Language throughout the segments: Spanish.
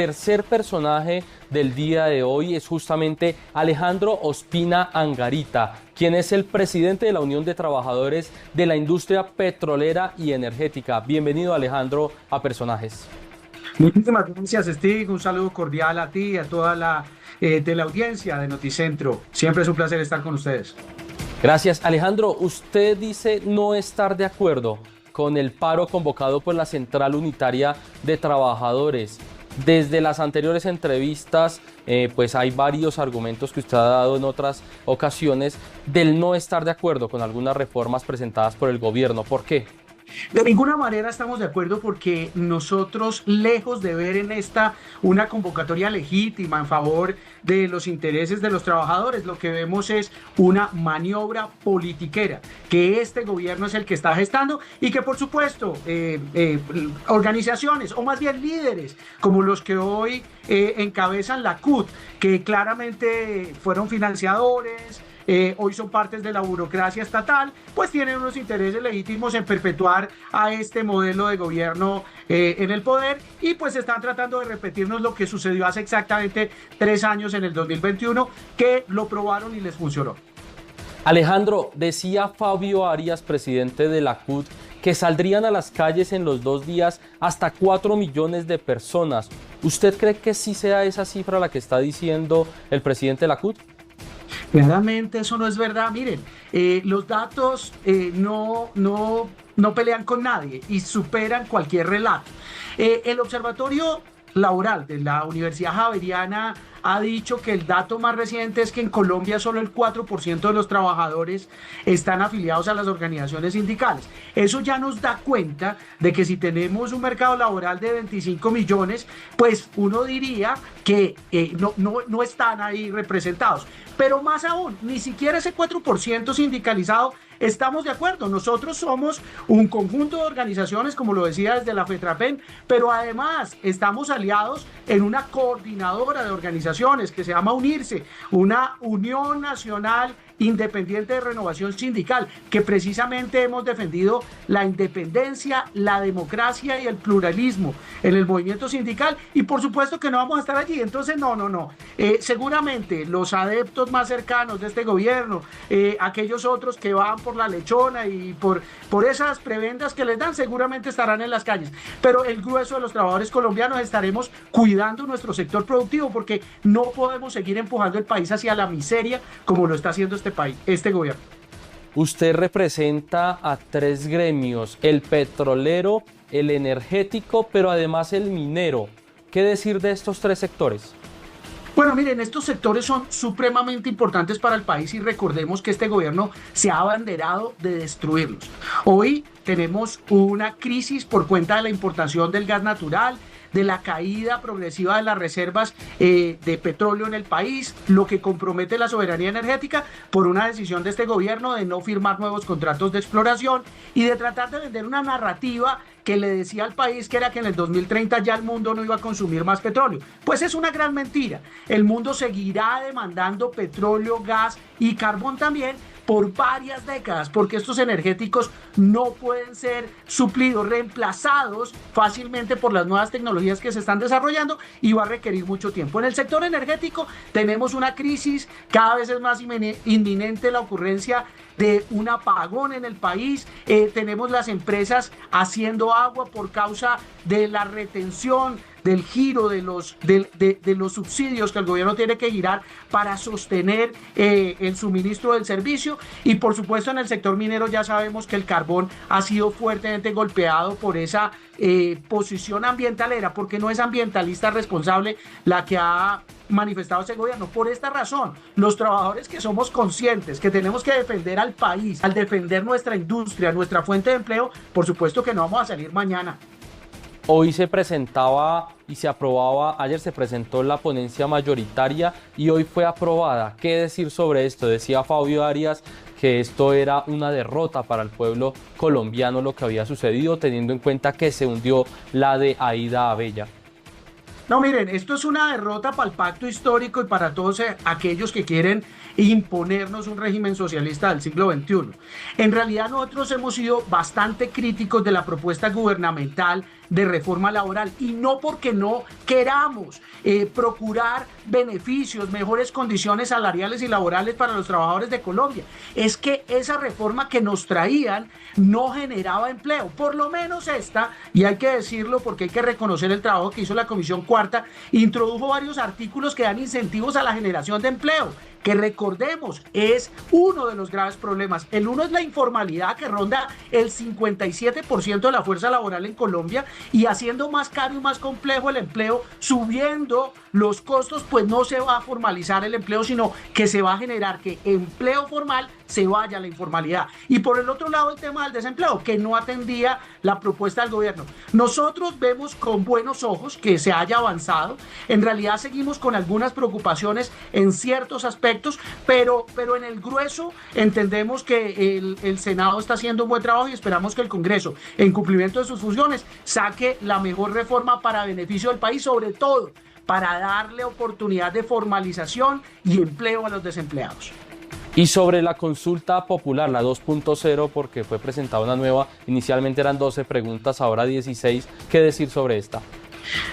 Tercer personaje del día de hoy es justamente Alejandro Ospina Angarita, quien es el presidente de la Unión de Trabajadores de la Industria Petrolera y Energética. Bienvenido, Alejandro, a Personajes. Muchísimas gracias, Steve. Un saludo cordial a ti y a toda la teleaudiencia de Noticentro. Siempre es un placer estar con ustedes. Gracias, Alejandro. Usted dice no estar de acuerdo con el paro convocado por la Central Unitaria de Trabajadores. Desde las anteriores entrevistas, pues hay varios argumentos que usted ha dado en otras ocasiones del no estar de acuerdo con algunas reformas presentadas por el gobierno. ¿Por qué? De ninguna manera estamos de acuerdo porque nosotros, lejos de ver en esta una convocatoria legítima en favor de los intereses de los trabajadores, lo que vemos es una maniobra politiquera que este gobierno es el que está gestando y que por supuesto organizaciones o más bien líderes como los que hoy encabezan la CUT, que claramente fueron financiadores, hoy son partes de la burocracia estatal, pues tienen unos intereses legítimos en perpetuar a este modelo de gobierno en el poder y pues están tratando de repetirnos lo que sucedió hace exactamente 3 años en el 2021, que lo probaron y les funcionó. Alejandro, decía Fabio Arias, presidente de la CUT, que saldrían a las calles en los 2 días hasta 4 millones de personas. ¿Usted cree que sí sea esa cifra la que está diciendo el presidente de la CUT? Claramente eso no es verdad. Miren, los datos no pelean con nadie y superan cualquier relato. El Observatorio Laboral de la Universidad Javeriana ha dicho que el dato más reciente es que en Colombia solo el 4% de los trabajadores están afiliados a las organizaciones sindicales. Eso ya nos da cuenta de que si tenemos un mercado laboral de 25 millones, pues uno diría que no están ahí representados. Pero más aún, ni siquiera ese 4% sindicalizado estamos de acuerdo. Nosotros somos un conjunto de organizaciones, como lo decía desde la FETRAPEN, pero además estamos aliados en una coordinadora de organizaciones que se llama UNIRSE, una Unión Nacional Independiente de Renovación Sindical, que precisamente hemos defendido la independencia, la democracia y el pluralismo en el movimiento sindical, y por supuesto que no vamos a estar allí. Entonces no. Seguramente los adeptos más cercanos de este gobierno, aquellos otros que van por la lechona y por esas prebendas que les dan, seguramente estarán en las calles, pero el grueso de los trabajadores colombianos estaremos cuidando nuestro sector productivo, porque no podemos seguir empujando el país hacia la miseria como lo está haciendo este gobierno. Usted representa a 3 gremios, el petrolero, el energético, pero además el minero. ¿Qué decir de estos 3 sectores? Bueno, miren, estos sectores son supremamente importantes para el país y recordemos que este gobierno se ha abanderado de destruirlos. Hoy tenemos una crisis por cuenta de la importación del gas natural, de la caída progresiva de las reservas de petróleo en el país, lo que compromete la soberanía energética por una decisión de este gobierno de no firmar nuevos contratos de exploración y de tratar de vender una narrativa que le decía al país que era que en el 2030 ya el mundo no iba a consumir más petróleo. Pues es una gran mentira. El mundo seguirá demandando petróleo, gas y carbón también por varias décadas, porque estos energéticos no pueden ser suplidos, reemplazados fácilmente por las nuevas tecnologías que se están desarrollando y va a requerir mucho tiempo. En el sector energético tenemos una crisis, cada vez es más inminente la ocurrencia de un apagón en el país, tenemos las empresas haciendo agua por causa de la retención, del giro de los subsidios que el gobierno tiene que girar para sostener el suministro del servicio, y por supuesto en el sector minero ya sabemos que el carbón ha sido fuertemente golpeado por esa posición ambientalera, porque no es ambientalista responsable la que ha manifestado ese gobierno. Por esta razón, los trabajadores que somos conscientes que tenemos que defender al país, al defender nuestra industria, nuestra fuente de empleo, por supuesto que no vamos a salir mañana. Hoy se presentaba y se aprobaba, ayer se presentó la ponencia mayoritaria y hoy fue aprobada. ¿Qué decir sobre esto? Decía Fabio Arias que esto era una derrota para el pueblo colombiano lo que había sucedido, teniendo en cuenta que se hundió la de Aída Abella. No, miren, esto es una derrota para el pacto histórico y para todos aquellos que quieren imponernos un régimen socialista del siglo XXI. En realidad nosotros hemos sido bastante críticos de la propuesta gubernamental de reforma laboral, y no porque no queramos procurar beneficios, mejores condiciones salariales y laborales para los trabajadores de Colombia. Es que esa reforma que nos traían no generaba empleo, por lo menos esta, y hay que decirlo porque hay que reconocer el trabajo que hizo la Comisión Cuarta, introdujo varios artículos que dan incentivos a la generación de empleo, que recordemos es uno de los graves problemas. El uno es la informalidad, que ronda el 57% de la fuerza laboral en Colombia, y haciendo más caro y más complejo el empleo, subiendo los costos, pues no se va a formalizar el empleo, sino que se va a generar que empleo formal se vaya a la informalidad. Y por el otro lado, el tema del desempleo, que no atendía la propuesta del gobierno. Nosotros vemos con buenos ojos que se haya avanzado. En realidad seguimos con algunas preocupaciones en ciertos aspectos, pero en el grueso entendemos que el Senado está haciendo un buen trabajo, y esperamos que el Congreso, en cumplimiento de sus funciones, saque la mejor reforma para beneficio del país, sobre todo para darle oportunidad de formalización y empleo a los desempleados. Y sobre la consulta popular, la 2.0, porque fue presentada una nueva, inicialmente eran 12 preguntas, ahora 16, ¿qué decir sobre esta?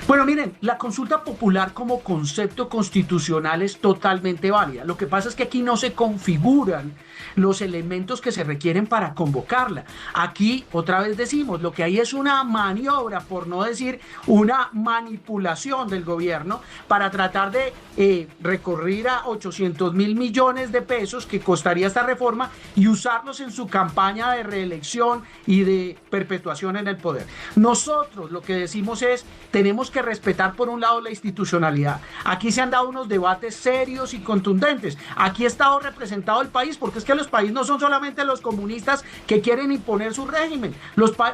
Bueno, miren, la consulta popular como concepto constitucional es totalmente válida. Lo que pasa es que aquí no se configuran los elementos que se requieren para convocarla. Aquí, otra vez decimos, lo que hay es una maniobra, por no decir una manipulación del gobierno, para tratar de recurrir a 800.000 millones de pesos que costaría esta reforma y usarlos en su campaña de reelección y de perpetuación en el poder. Nosotros lo que decimos es, tenemos que respetar por un lado la institucionalidad. Aquí se han dado unos debates serios y contundentes. Aquí ha estado representado el país, porque es que los países no son solamente los comunistas que quieren imponer su régimen.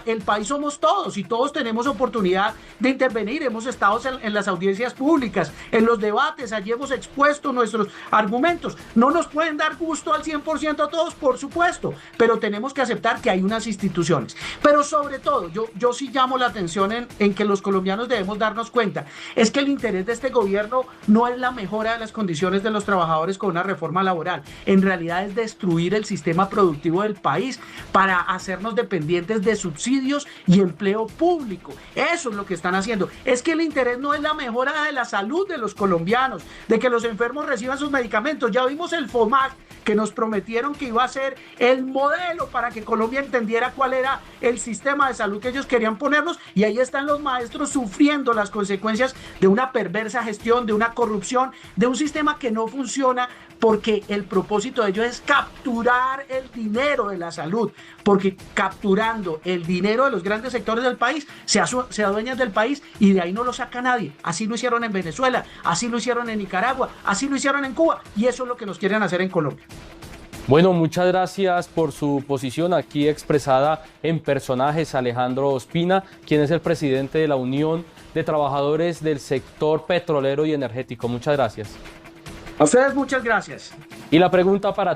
El país somos todos, y todos tenemos oportunidad de intervenir. Hemos estado en las audiencias públicas, en los debates, allí hemos expuesto nuestros argumentos. No nos pueden dar gusto al 100% a todos, por supuesto, pero tenemos que aceptar que hay unas instituciones. Pero sobre todo, yo sí llamo la atención en que los colombianos debemos darnos cuenta, es que el interés de este gobierno no es la mejora de las condiciones de los trabajadores con una reforma laboral. En realidad es destruir el sistema productivo del país para hacernos dependientes de subsidios y empleo público. Eso es lo que están haciendo. Es que el interés no es la mejora de la salud de los colombianos, de que los enfermos reciban sus medicamentos. Ya vimos el FOMAC, que nos prometieron que iba a ser el modelo para que Colombia entendiera cuál era el sistema de salud que ellos querían ponernos, y ahí están los maestros sufriendo las consecuencias de una perversa gestión, de una corrupción, de un sistema que no funciona, porque el propósito de ellos es capturar el dinero de la salud, porque capturando el dinero de los grandes sectores del país se adueñan del país, y de ahí no lo saca nadie. Así lo hicieron en Venezuela, así lo hicieron en Nicaragua, así lo hicieron en Cuba, y eso es lo que nos quieren hacer en Colombia. Bueno, muchas gracias por su posición aquí expresada en personajes. Alejandro Ospina, quien es el presidente de la Unión de Trabajadores del Sector Petrolero y Energético. Muchas gracias. A ustedes muchas gracias. Y la pregunta para